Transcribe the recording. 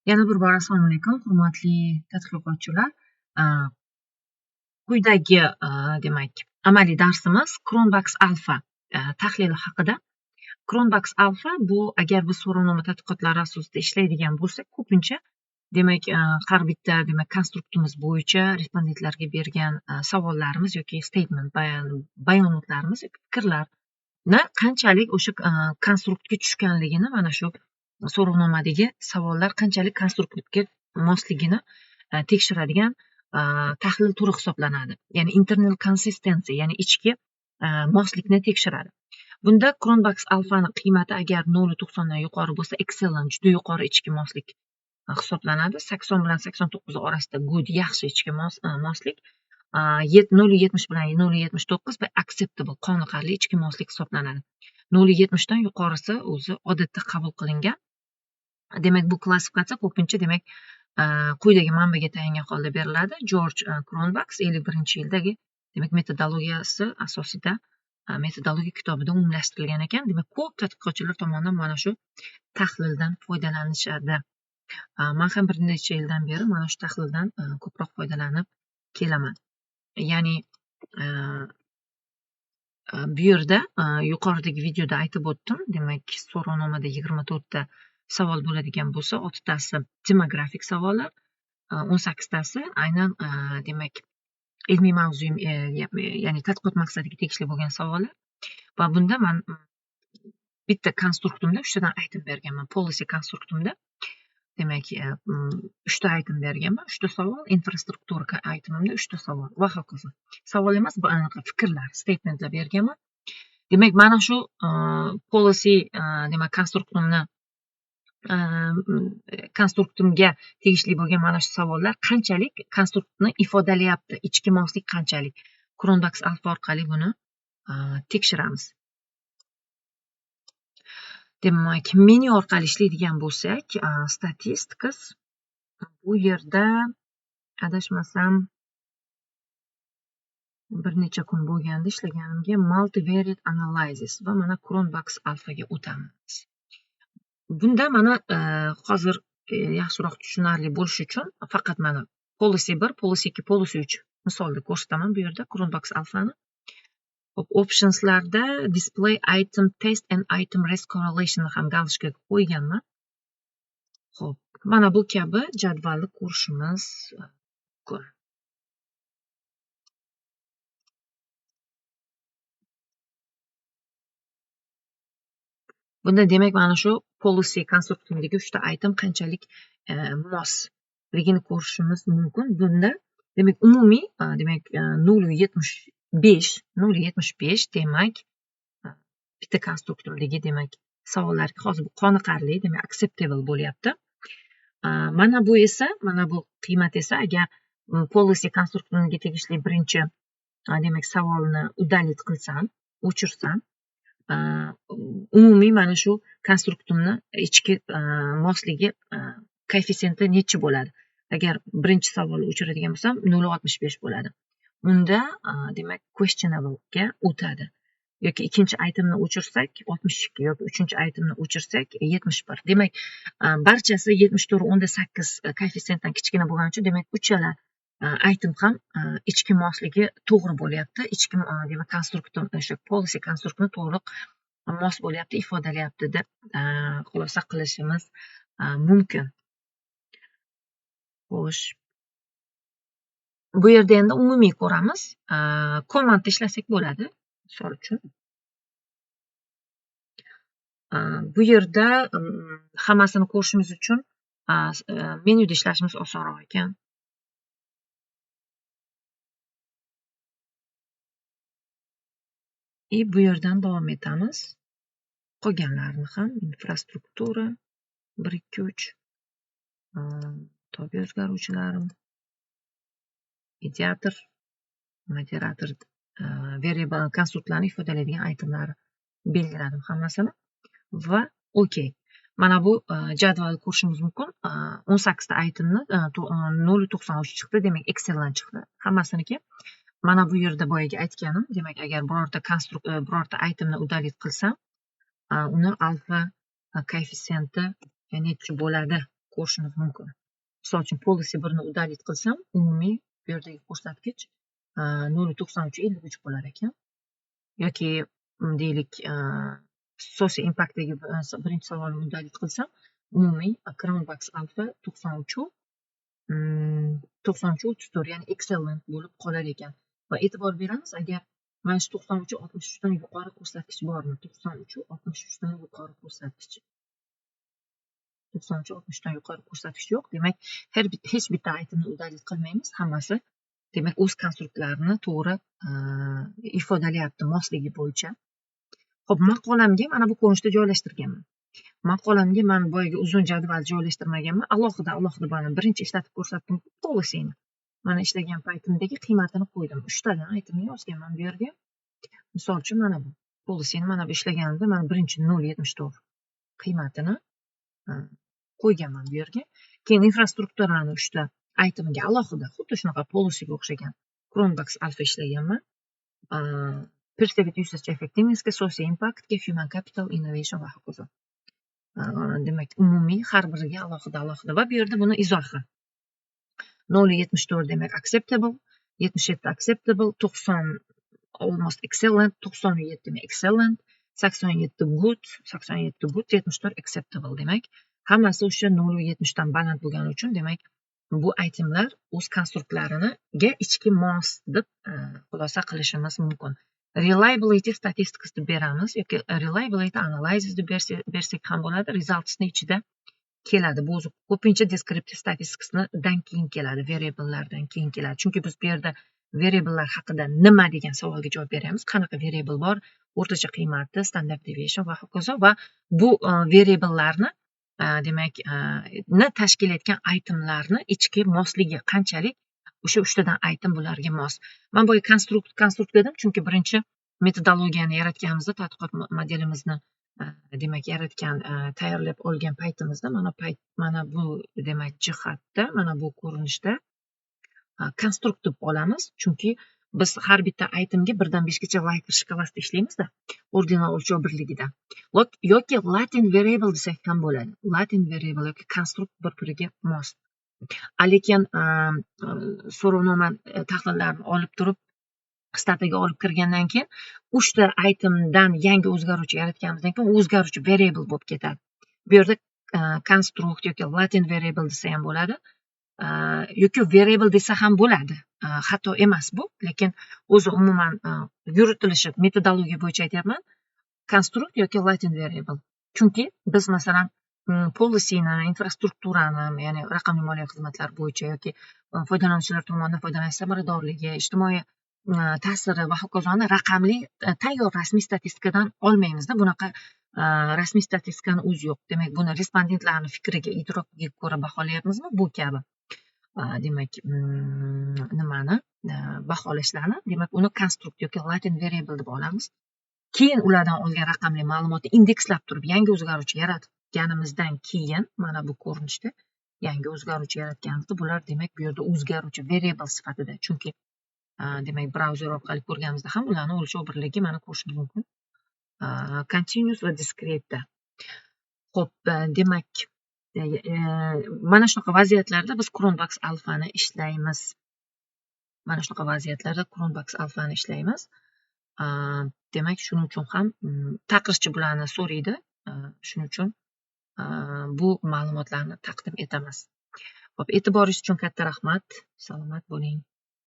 Yana bir bor assalomu alaykum, hurmatli tadqiqotchilar. Quyidagi demak amaliy darsimiz Cronbux Alpha tahlili haqida. Cronbux Alpha bu agar biz so'rovnoma tadqiqotlari asosida ishlaydigan bo'lsak, ko'pincha demak har bitta demak konstruktimiz bo'yicha respondentlarga bergan savollarimiz yoki statement bayonotlarimiz yoki fikrlarni qanchalik o'sha konstruktga tushganligini mana shu so'rovnomadagi savollar qanchalik konstruktga mosligini tekshiradigan tahlil turi hisoblanadi. Ya'ni internal consistency, ya'ni ichki moslikni tekshiradi. Bunda Cronbux Alpha'ni qiymati agar 0.90 dan yuqori bo'lsa, excellent, juda yuqori ichki moslik hisoblanadi. 80 bilan 89 orasida good, yaxshi ichki moslik, 0.70 bilan 0.79 va acceptable, qoniqarli ichki moslik hisoblanadi. 0.70 dan yuqorisi o'zi odatda qabul qilingan. Demak, bu klassifikatsiya ko'pincha demak quyidagi manbaga tayangan holda beriladi. George Cronbux 51-yildagi demak metodologiyasi asosida metodologiya kitobida umumlashtirilgan ekan. Demak, ko'p tadqiqotchilar tomonidan mana shu tahlildan foydalanishadi. Men ham bir necha yildan beri mana shu tahlildan ko'proq foydalanib kelaman. Ya'ni bu yerda yuqoridagi videoda aytib o'tdim. Demak, so'rovnomada 24 ta savol bo'ladigan bo'lsa, 6 tasi demografik savollar, 18 tasi aynan demak ilmiy mavzu, ya'ni tadqiqot maqsadiga tegishli bo'lgan savollar. Va bunda men bitta konstruktimda 3 tadan aytib berganman. Policy konstruktimda demak 3 ta aytib berganman. 3 ta savol, infrastruktura aytimimda 3 ta savol va hokazo. Savol emas, bu anaqa fikrlar, statementlar berganman. Demak, mana shu policy demak konstruktimga tegishli bo'lgan mana shu savollar qanchalik konstruktni ifodalayapti, ichki moslik qanchalik. Cronbux Alpha orqali buni tekshiramiz. Demak, menu orqali ishlaydigan bo'lsak, statistics bu yerda adashmasam bir necha kun bo'lganda ishlaganimga multivariate analysis va mana Cronbux Alphaga o'tamiz. Bunda mana hozir yaxshiroq tushunarli bo'lishi uchun faqat mana policy 1, policy 2, policy 3 misolda ko'rsataman bu yerda Cronbux Alpha'ni. Optionslarda display item test and item race correlation ham galishka qo'yganman. Xo'p, mana bu kabi jadvalni ko'rishimiz mumkin. Bunda demak mana shu policy konstruktimdagi 3 ta item qanchalik mosligini ko'rishimiz mumkin. Bunda demak umumiy demak 0.75 demak bitta konstruktimdagi demak savollarga hozir bu qoniqarli, demak acceptable bo'lyapti. Mana bu esa, mana bu qiymat esa agar policy konstruktimga tegishli birinchi demak savolni udalit qilsam, o'chirsam, umumiy mana shu konstruktimni ichki mosligi koeffitsiyenti nechi bo'ladi? Agar birinchi savolni o'chiradigan bo'lsam 0.65 bo'ladi. Unda demak questionable ga o'tadi. Yoki ikkinchi itemni o'chirsak 62 yoki uchinchi itemni o'chirsak 71. Demak, barchasi 74.8 koeffitsiyentdan kichkina bo'lgani uchun demak uchala item ham ichki mosligi to'g'ri bo'lyapti. Ichki demak konstruktim o'sha policy konstruktni to'liq mos bo'lyapti, ifodalayapti deb xulosa qilishimiz mumkin. Xo'sh. Bu yerda endi umumiy ko'ramiz. Command ishlasak bo'ladi. Misol uchun. Bu yerda hammasini ko'rishimiz uchun menyuda ishlashimiz osonroq ekan. Bu yerdan davom etamiz. Qolganlarni ham infrastruktura 1 2 3 tobi o'zgaruvchilarim, mediator, moderator, variable konstruktlarni ifodalaydigan itemlarni belgiladim hammasini va okey. Mana bu jadvalni ko'rishimiz mumkin. 18 ta itemni 0.93 chiqdi, demak excellent chiqdi. Hammasiniki mana bu yerda boyaga aytganim, demak agar birorta itemni udalit qilsam, uni alfa koeffitsiyenti nechi bo'ladi ko'rishimiz mumkin. Misol uchun policy 1 ni udalit qilsam, umumiy bu yerdagi ko'rsatkich 0.9353 bo'lar ekan. Yoki deylik social impactdagi birinchi savolni udalit qilsam, umumiy Crownbox Alpha 93.34, ya'ni excellent bo'lib qolar ekan. Va e'tibor beramiz, agar mana shu 93.63 dan yuqori ko'rsatkich bormi? 93.63 dan yuqori ko'rsatkich. 93.60 dan yuqori ko'rsatkich yo'q. Demak, hech bitta itemni udalit qilmaymiz. Hammasi demak o'z konstruktlarini to'g'ri ifodalayapti mosligi bo'yicha. Xo'p, maqolamga mana bu ko'rinishda joylashtirganman. Maqolamga men boyagi uzun jadval joylashtirmaganman. Alohida buni birinchi ishlatib ko'rsatdim policyni. Mana ishlagan paytimdagi qiymatini qo'ydim. 3 tadan itemni yozganman bu yerga. Misol uchun mana bu policyni mana bu ishlaganimda mana birinchi 0.74 qiymatini qo'yganman bu yerga. Keyin infrastrukturani 3 ta itemiga alohida xuddi shunaqa policyga o'xshagan Crownbox Alpha ishlaganman. Perceived usage effectiveness, social impact, human capital, innovation va hokazo. Demak, umumiy har biriga alohida va bu yerda buni izohi. 0.74 demak acceptable, 77 acceptable, 90 almost excellent, 97 excellent, 87 good, 74 acceptable demak. Hammasi o'sha 0.70 dan baland bo'lgani uchun demak bu itemlar o'z konstruktlariniga ichki mos deb xulosa qilishimiz mumkin. Reliability statistics deb beramiz yoki reliability analysis deb bersak ham bo'ladi. Resultsni ichida keladi. Bu o'zi ko'pincha descriptive statisticsdan keyin keladi, variablelardan keyin keladi. Chunki biz bu yerda variablelar haqida nima degan savolga javob beramiz. Qanaqa variable bor? O'rtacha qiymati, standard deviation va hokazo. Va bu variablelarni demak tashkil etgan itemlarni ichki mosligi qanchalik, o'sha 3 tadan item bularga mos. Men boya konstrukt dedim, chunki birinchi metodologiyani yaratganimizda, tadqiqot modelimizni demak yaratgan, tayyorlab olgan paytimizda mana bu demak jihatda, mana bu ko'rinishda konstrukt deb olamiz, chunki biz har bitta itemga 1 dan 5 gacha Likert shkalasida ishlaymiz-da, ordinal o'lchov birligida. Yoki latent variable desak ham bo'ladi. Latent variable yoki konstrukt bir-biriga mos. Lekin so'rovnoma tahlillarini olib turib, statiga olib kirgandan keyin 3 ta itemdan yangi o'zgaruvchi yaratganimizdan keyin o'zgaruvchi variable bo'lib ketadi. Bu yerda konstrukt yoki latent variable desa ham bo'ladi. Yoki variable desa ham bo'ladi. Xato emas bu, lekin o'zi umuman yuritilishi metodologiya bo'yicha aytyapman. Konstrukt yoki latent variable. Chunki biz masalan policyni, infrastrukturani, ya'ni raqamli moliya xizmatlari bo'yicha yoki foydalanuvchilar tomonidan foydalanish samaradorligi, ijtimoiy ta'siri va hokazoni raqamli tayyor rasmiy statistikadan olmaymiz-da. Bunaqa rasmiy statistikani o'zi yo'q. Demak, buni respondentlarning fikriga, idrokiga ko'ra baholayapmizmi? Bu kabi demak nimani baholashlarni, demak uni konstrukt yoki latent variable deb olamiz. Keyin ulardan olgan raqamli ma'lumotni indekslab turib yangi o'zgaruvchi yaratganimizdan keyin mana bu ko'rinishda yangi o'zgaruvchi yaratganimizda bular demak bu yerda o'zgaruvchi variable sifatida, chunki demak brauzer orqali ko'rganimizda ham ularni o'lchov birligi mana ko'rishimiz mumkin. Continuous va discrete. Xo'p, demak mana shunaqa vaziyatlarda biz Crownbox Alpha'ni ishlaymiz. Demak, shuning uchun ham taqirchi bularni so'raydi. Shuning uchun bu ma'lumotlarni taqdim etamiz. Xo'p, e'tiboringiz uchun katta rahmat. Salomat bo'ling.